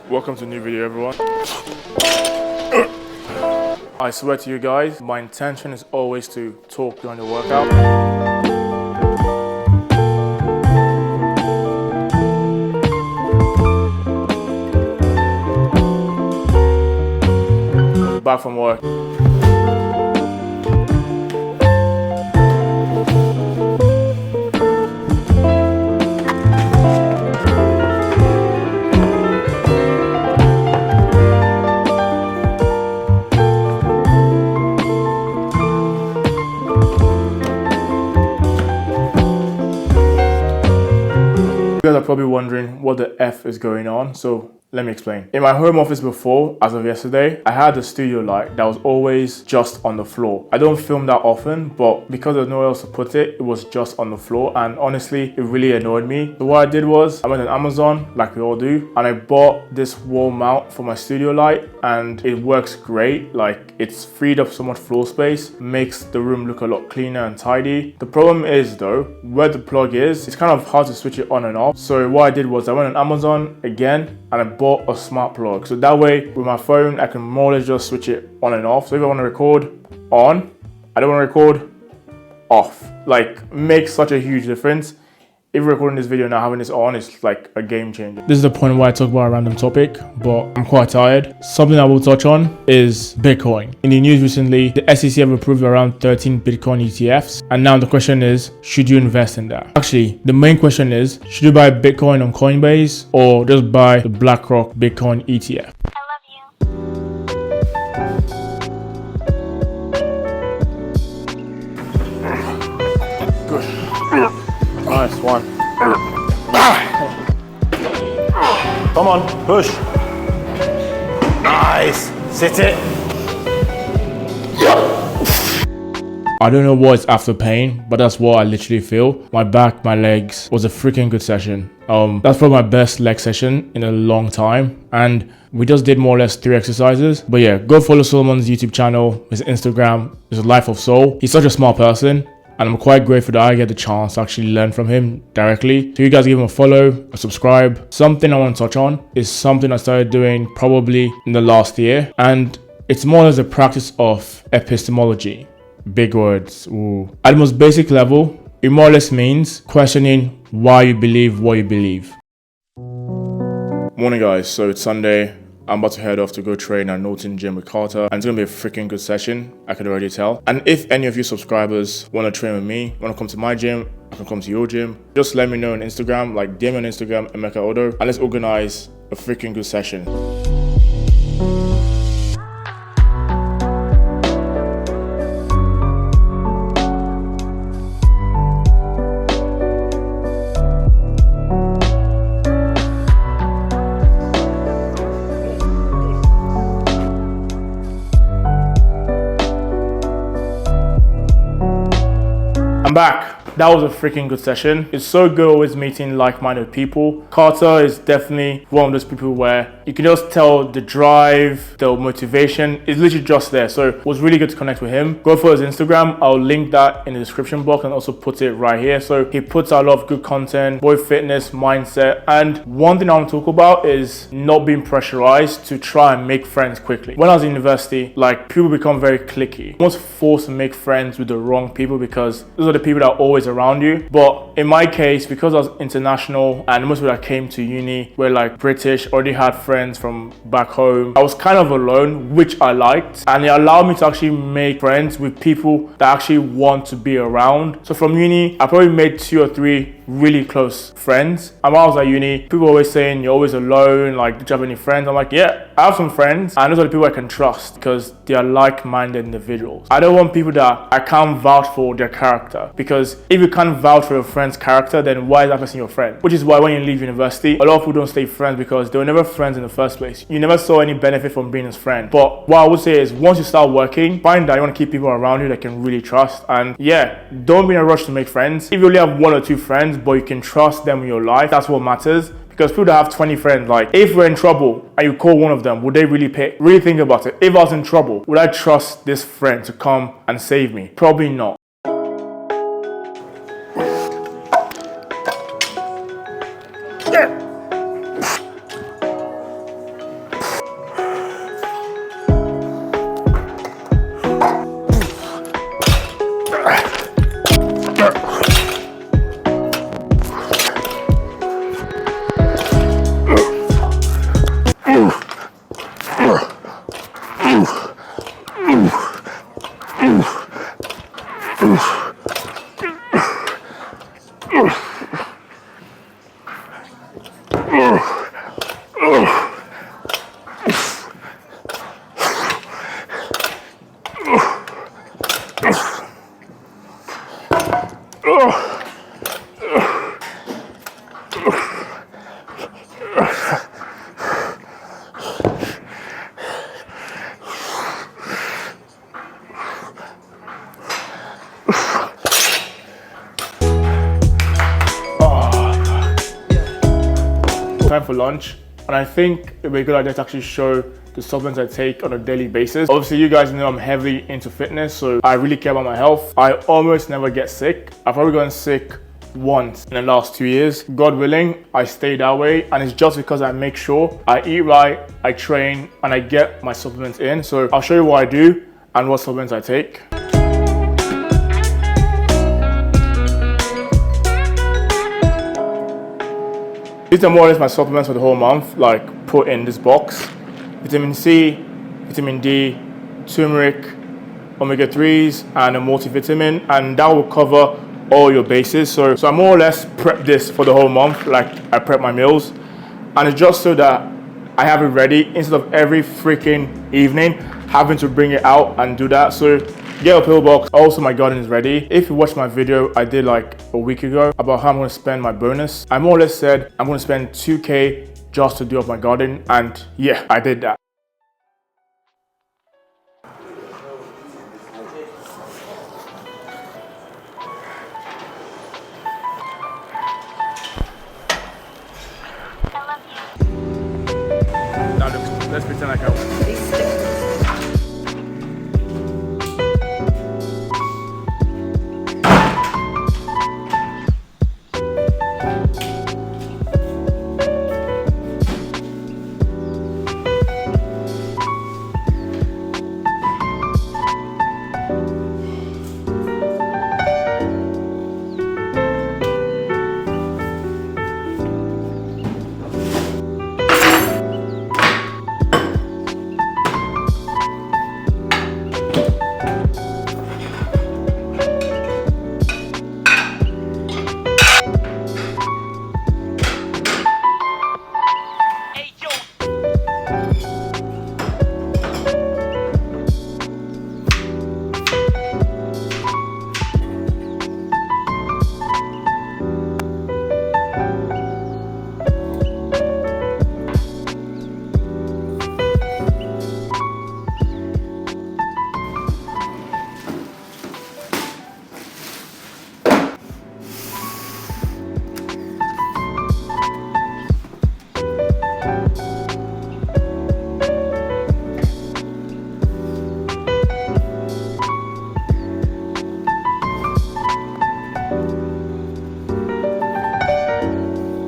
Welcome to a new video, everyone. I swear to you guys, my intention is always to talk during the workout. Back from work. You guys are probably wondering what the F is going on, so let me explain. In my home office before, as of yesterday, I had a studio light that was always just on the floor. I don't film that often, but because there's nowhere else to put it, it was just on the floor, and honestly, it really annoyed me. So what I did was, I went on Amazon, like we all do, and I bought this wall mount for my studio light, and it works great. Like, it's freed up so much floor space, makes the room look a lot cleaner and tidy. The problem is though, where the plug is, it's kind of hard to switch it on and off. So what I did was I went on Amazon again, and I bought a smart plug. So that way, with my phone, I can more or less just switch it on and off. So if I want to record on, I don't want to record off. Like, makes such a huge difference. If you're recording this video now, having this on is like a game changer. This is the point where I talk about a random topic, but I'm quite tired. Something I will touch on is Bitcoin. In the news recently, the SEC have approved around 13 Bitcoin ETFs. And now the question is, should you invest in that? Actually, the main question is, should you buy Bitcoin on Coinbase or just buy the BlackRock Bitcoin ETF? Nice one. Come on, push. Nice. Sit it. I don't know what it's after pain, but that's what I literally feel. My back, my legs was a freaking good session. That's probably my best leg session in a long time. And we just did more or less 3 exercises. But yeah, go follow Solomon's YouTube channel, his Instagram, his Life of Soul. He's such a smart person. And I'm quite grateful that I get the chance to actually learn from him directly. So you guys give him a follow, a subscribe. Something I want to touch on is something I started doing probably in the last year. And it's more or less a practice of epistemology. Big words. Ooh. At the most basic level, it more or less means questioning why you believe what you believe. Morning guys, so it's Sunday. I'm about to head off to go train at Norton Gym with Carter, and it's gonna be a freaking good session, I can already tell. And if any of you subscribers want to train with me, want to come to my gym, I can come to your gym, just let me know on Instagram, like DM me on Instagram, Emeka Odo, and let's organize a freaking good session. I'm back. That was a freaking good session. It's so good always meeting like-minded people. Carter is definitely one of those people where you can just tell the drive, the motivation is literally just there. So it was really good to connect with him. Go for his Instagram. I'll link that in the description box and also put it right here. So he puts out a lot of good content, both fitness, mindset. And one thing I want to talk about is not being pressurized to try and make friends quickly. When I was in university, like, people become very cliquey. Almost forced to make friends with the wrong people because those are the people that are always around you. But in my case, because I was international and most people that came to uni were like British, already had friends from back home, I was kind of alone, which I liked, and it allowed me to actually make friends with people that actually want to be around. So from uni, I probably made 2 or 3 really close friends. And when I was at uni, people were always saying you're always alone, like, do you have any friends? I'm like, yeah, I have some friends, and those are the people I can trust because they are like-minded individuals. I don't want people that I can't vouch for their character, because if you can't vouch for your friend's character, then why is that person your friend? Which is why when you leave university, a lot of people don't stay friends because they were never friends in the first place. You never saw any benefit from being his friend. But what I would say is, once you start working, find that you want to keep people around you that can really trust. And yeah, don't be in a rush to make friends. If you only have 1 or 2 friends, but you can trust them in your life, that's what matters. Because people that have 20 friends, like, if we're in trouble and you call one of them, would they really pay? Really think about it. If I was in trouble, would I trust this friend to come and save me? Probably not. Time for lunch, and I think it would be a good idea to actually show the supplements I take on a daily basis. Obviously, you guys know I'm heavily into fitness, so I really care about my health. I almost never get sick. I've probably gotten sick once in the last 2 years. God willing, I stay that way, and it's just because I make sure I eat right, I train, and I get my supplements in. So I'll show you what I do and what supplements I take. These are more or less my supplements for the whole month, like put in this box. Vitamin C, vitamin D, turmeric, omega-3s, and a multivitamin, and that will cover all your bases. So I more or less prep this for the whole month, like I prep my meals. And it's just so that I have it ready instead of every freaking evening having to bring it out and do that. So get a pill box. Also, my garden is ready. If you watched my video I did like a week ago about how I'm going to spend my bonus, I more or less said I'm going to spend 2K just to do up my garden, and yeah, I did that. Now let's pretend like I won.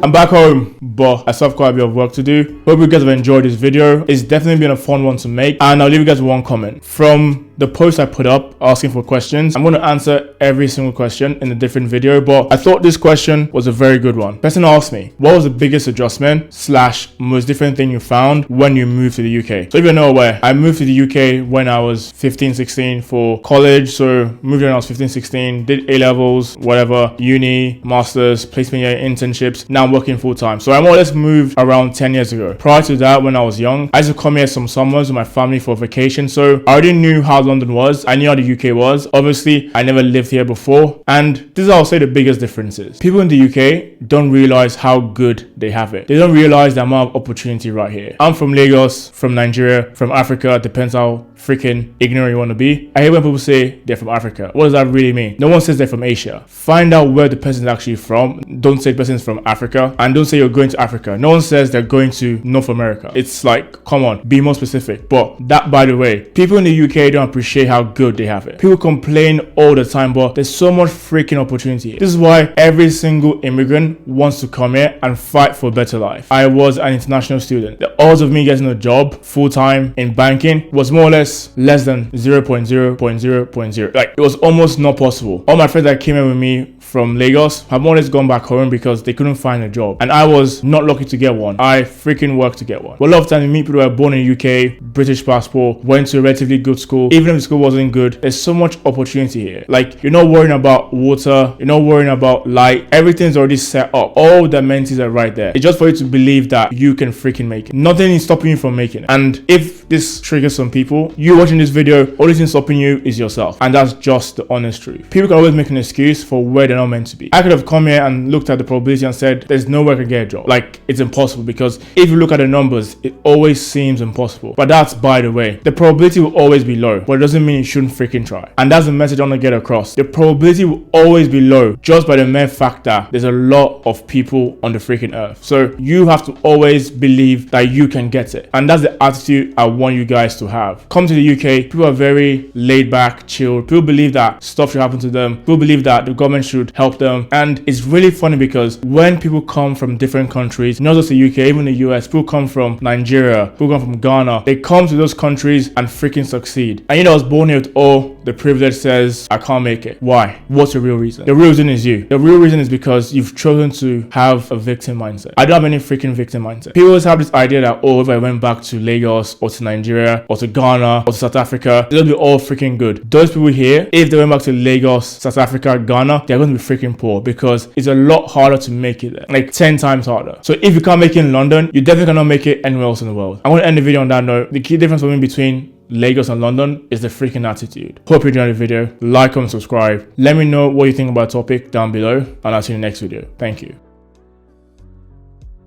I'm back home, but I still have quite a bit of work to do. Hope you guys have enjoyed this video. It's definitely been a fun one to make, and I'll leave you guys with one comment. From the post I put up asking for questions, I'm going to answer every single question in a different video, but I thought this question was a very good one. Person asked me, what was the biggest adjustment / most different thing you found when you moved to the UK? So if you're not aware, I moved to the UK when I was 15, 16 for college. So moved when I was 15, 16, did A-levels, whatever, uni, masters, placement year, internships. Now I'm working full time. So I more or less moved around 10 years ago. Prior to that, when I was young, I used to come here some summers with my family for vacation. So I already knew how London was. I knew how the UK was. Obviously, I never lived here before. And this is how I'll say the biggest difference is. People in the UK don't realize how good they have it. They don't realize the amount of opportunity right here. I'm from Lagos, from Nigeria, from Africa. Depends how freaking ignorant you want to be. I hate when people say they're from Africa. What does that really mean? No one says they're from Asia. Find out where the person is actually from. Don't say the person is from Africa, and don't say you're going to Africa. No one says they're going to North America. It's like, come on, be more specific. But that, by the way, people in the UK don't appreciate how good they have it. People complain all the time, but there's so much freaking opportunity. This is why every single immigrant wants to come here and fight for a better life. I was an international student. The odds of me getting a job full-time in banking was more or less less than 0.0.0.0. Like, it was almost not possible. All my friends that came in with me from Lagos have always gone back home because they couldn't find a job. And I was not lucky to get one. I freaking worked to get one. But a lot of times you meet people who are born in the UK, British passport, went to a relatively good school. Even if the school wasn't good, there's so much opportunity here. Like, you're not worrying about water, you're not worrying about light. Everything's already set up. All the amenities are right there. It's just for you to believe that you can freaking make it. Nothing is stopping you from making it. And if this triggers some people, you watching this video, only thing stopping you is yourself. And that's just the honest truth. People can always make an excuse for where they're not meant to be. I could have come here and looked at the probability and said, there's no way I can get a job. Like, it's impossible, because if you look at the numbers, it always seems impossible. But that's by the way. The probability will always be low, but it doesn't mean you shouldn't freaking try. And that's the message I want to get across. The probability will always be low just by the mere fact that there's a lot of people on the freaking earth. So you have to always believe that you can get it. And that's the attitude I want you guys to have. Come to the UK, people are very laid back, chilled. People believe that stuff should happen to them. People believe that the government should help them. And it's really funny because when people come from different countries, not just the UK, even the US, people come from Nigeria, people come from Ghana, they come to those countries and freaking succeed. And I was born here with all the privilege, says I can't make it. Why? What's the real reason? The real reason is you. The real reason is because you've chosen to have a victim mindset. I don't have any freaking victim mindset. People always have this idea that, oh, if I went back to Lagos or to Nigeria or to Ghana or to South Africa, it'll be all freaking good. Those people here, if they went back to Lagos, South Africa, Ghana, they're going to be freaking poor because it's a lot harder to make it there. Like 10 times harder. So if you can't make it in London, you definitely cannot make it anywhere else in the world. I want to end the video on that note. The key difference for me between Lagos and London is the freaking attitude. Hope you enjoyed the video. Like, comment, subscribe. Let me know what you think about the topic down below, and I'll see you in the next video. Thank you.